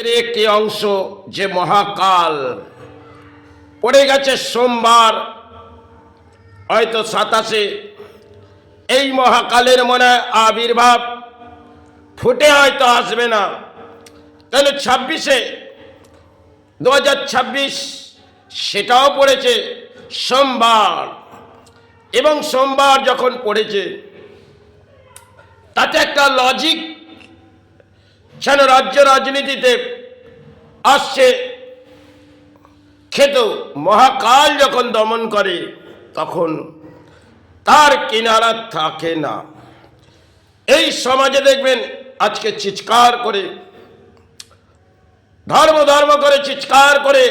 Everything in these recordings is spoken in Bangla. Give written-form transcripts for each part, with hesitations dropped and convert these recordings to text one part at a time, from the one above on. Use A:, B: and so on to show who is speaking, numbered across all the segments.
A: রাজনীতির একটি অংশ যে মহাকাল পড়ে গেছে সোমবার, হয়তো 27-এ এই মহাকালের মনে হয় আবির্ভাব ফুটে হয়তো আসবে না। তাহলে 26-এ 2026 সেটাও পড়েছে সোমবার, এবং সোমবার যখন পড়েছে তাতে একটা লজিক যেন রাজ্য রাজনীতিতে আসছে। খেত মহাকাল যখন দমন করে তখন তার কিনারা থাকে না। এই সমাজে দেখবেন আজকে চিৎকার করে ধর্ম ধর্ম করে চিৎকার করে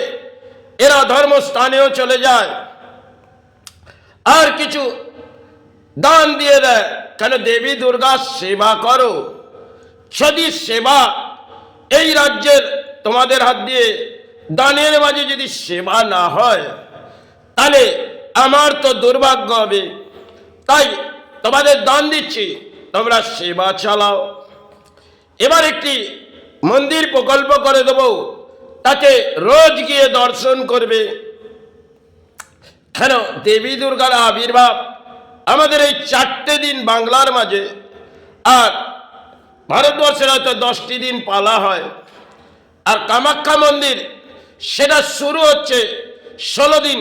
A: এরা ধর্মস্থানেও চলে যায় আর কিছু দান দিয়ে দেয়। কেন? দেবী দুর্গা সেবা করো। যদি সেবা এই রাজ্যের তোমাদের হাত দিয়ে দানের মাঝে যদি সেবা না হয় তাহলে আমার তো দুর্ভাগ্য হবে। তাই তোমাদের দান দিচ্ছি, তোমরা সেবা চালাও। এবার একটি মন্দির প্রকল্প করে দেব, তাকে রোজ গিয়ে দর্শন করবে। কেন? দেবী দুর্গার আবির্ভাব আমাদের এই 4টে দিন বাংলার মাঝে, আর ভারতবর্ষের হয়তো 10টি দিন পালা হয়। আর কামাখ্যা মন্দির সেটা শুরু হচ্ছে 16 দিন।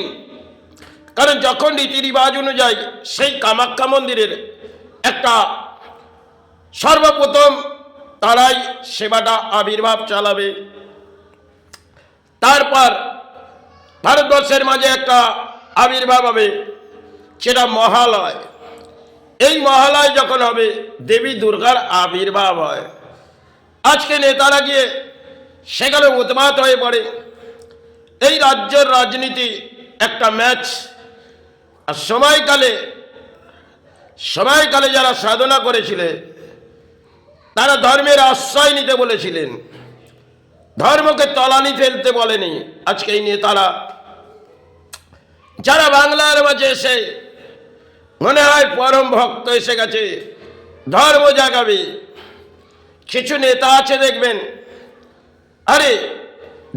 A: কারণ যখন রীতি রিবাজ অনুযায়ী সেই কামাখ্যা মন্দিরের একটা সর্বপ্রথম তারাই সেবাটা আবির্ভাব চালাবে। তারপর ভারতবর্ষের মাঝে একটা আবির্ভাব হবে, সেটা মহালয়। এই মহালয় যখন হবে দেবী দুর্গার আবির্ভাব হয়। আজকে নেতারা গিয়ে সেখানে উন্মাদ হয়ে পড়ে। এই রাজ্যের রাজনীতি একটা ম্যাচ। আর সময়কালে যারা সাধনা করেছিলেন তারা ধর্মের আশ্রয় নিতে বলেছিলেন, ধর্মকে তলানি ফেলতে বলেনি। আজকে এই নেতারা যারা বাংলার মাঝে এসে মনে হয় পরম ভক্ত এসে গেছে, ধর্ম জাগাবে। কিছু নেতা আছে দেখবেন, আরে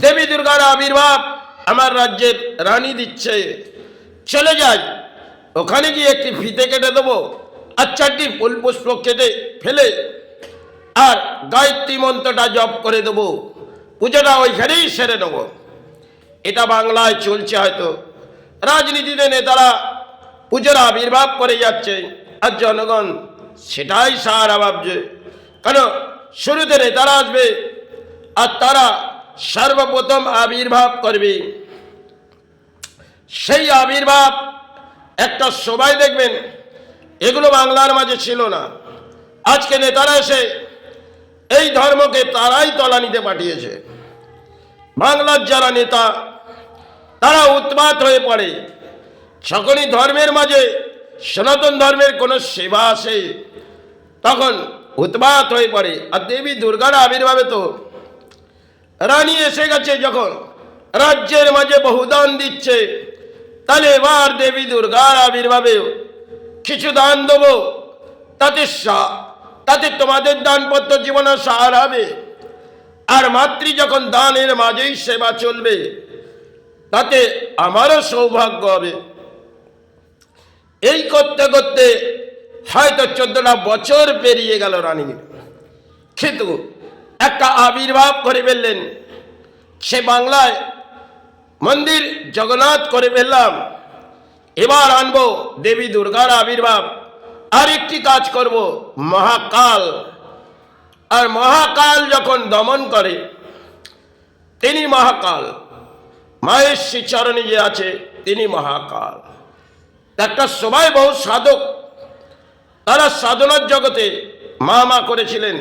A: দেবী দুর্গার আবির্ভাব আমার রাজ্যের রানী দিচ্ছে, চলে যাই ওখানে গিয়ে একটি ফিতে কেটে দেবো আর 4টি ফুল পুষ্প কেটে ফেলে আর গায়ত্রী মন্ত্রটা জপ করে দেবো, পুজোটা ওইখানেই সেরে নেব। এটা বাংলায় চলছে। হয়তো রাজনীতিতে নেতারা পুজোর আবির্ভাব করে যাচ্ছে আর জনগণ সেটাই সাহারা ভাবছে। কেন? শুরুতে নেতারা আসবে আর তারা সর্বপ্রথম আবির্ভাব করবে। সেই আবির্ভাব একটা সবাই দেখবেন এগুলো বাংলার মাঝে ছিল না। আজকে নেতারা এসে এই ধর্মকে তারাই তলানিতে পাঠিয়েছে। বাংলার যারা নেতা তারা উন্মাদ হয়ে পড়ে যখনই ধর্মের মাঝে সনাতন ধর্মের কোনো সেবা আসে, তখন উন্মাদ হয়ে পড়ে। আর দেবী দুর্গার আবির্ভাবে তো রানী এসে গেছে, যখন রাজ্যের মাঝে বহুদান দিচ্ছে, তাহলে এবার দেবী দুর্গার আবির্ভাবে কিছু দান দেবো, তাতে তোমাদের দানপত্র জীবনে সাহার হবে। আর মাতৃ যখন দানের মাঝেই সেবা চলবে, তাতে আমারও সৌভাগ্য হবে। এই করতে করতে হয়তো 14টা বছর পেরিয়ে গেল রানী, কিন্তু একটা আবির্ভাব করে ফেললেন। সে বাংলায় মন্দির জগন্নাথ করে ফেললাম, এবার আনবো দেবী দুর্গার আবির্ভাব। আর একটি কাজ করব, মহাকাল। আর মহাকাল যখন দমন করে তিনি মহাকাল, মায়ের শ্রীচরণে যে আছে তিনি মহাকাল। একটা সময় বহু সাধক তারা সাধনার জগতে মা করেছিলেন,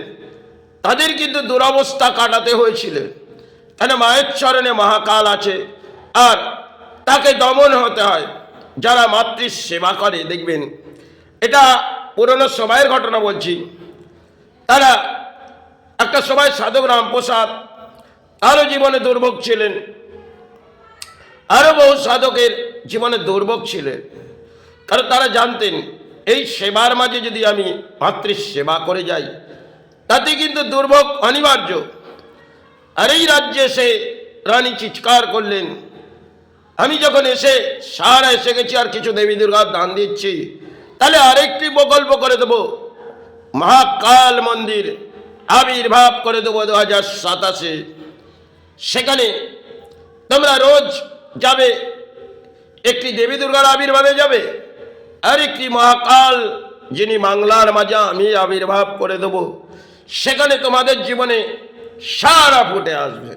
A: তাদের কিন্তু দুরবস্থা কাটাতে হয়েছিল। কেন? মায়ের চরণে মহাকাল আছে আর তাকে দমন হতে হয়। যারা মাতৃ সেবা করে দেখবেন, এটা পুরনো সময়ের ঘটনা বলছি, তারা একটা সময় সাধক রামপ্রসাদ তারও জীবনে দুর্ভোগ ছিলেন, আরো বহু সাধকের জীবনে দুর্ভোগ ছিলেন। কারণ তারা জানতেন এই সেবার মাঝে যদি আমি মাতৃ সেবা করে যাই তাতে কিন্তু দুর্ভোগ অনিবার্য। আর এই রাজ্যে এসে রানী চিৎকার করলেন, আমি যখন এসে সারা এসে গেছি আর কিছু দেবী দুর্গার দান দিচ্ছি, তাহলে আরেকটি প্রকল্প করে দেবো, মহাকাল মন্দির আবির্ভাব করে দেবো 2027। সেখানে তোমরা রোজ যাবে, একটি দেবী দুর্গার আবির্ভাবে যাবে, আর একটি মহাকাল যিনি বাংলার মাঝে আমি আবির্ভাব করে দেব, সেখানে তোমাদের জীবনে সারা ফুটে আসবে।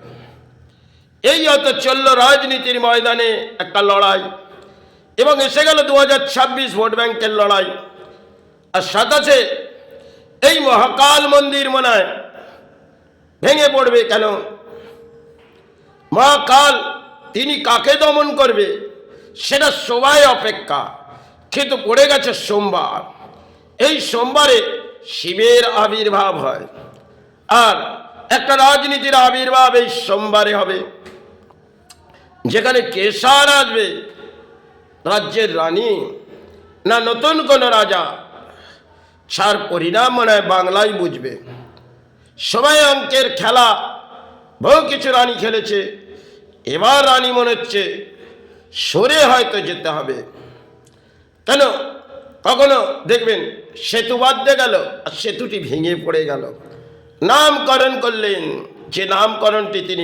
A: এই হয়তো চলল রাজনীতির ময়দানে একটা লড়াই, এবং এসে গেল 2026 ভোট ব্যাংকের লড়াই। আর 27-এ এই মহাকাল মন্দির মনে হয় ভেঙে পড়বে। কেন? মহাকাল তিনি কাকে দমন করবে সেটা সবাই অপেক্ষা, কিন্তু পড়ে গেছে সোমবার। এই সোমবারে শিবের আবির্ভাব হয়, আর একটা রাজনীতির আবির্ভাব এই সোমবারে হবে, যেখানে কেশার আসবে রাজ্যের রানী না নতুন কোন রাজা, ছাড় পরিণাম মনে হয় বাংলায় বুঝবে। সবাই অঙ্কের খেলা, বহু কিছু রানী খেলেছে, এবার রানী মনে হচ্ছে সরে হয়তো যেতে হবে। কেন? কখনো দেখবেন সেতু বাঁধতে গেল আর সেতুটি ভেঙে পড়ে গেল, নামকরণ করলেন, যে নামকরণটি তিনি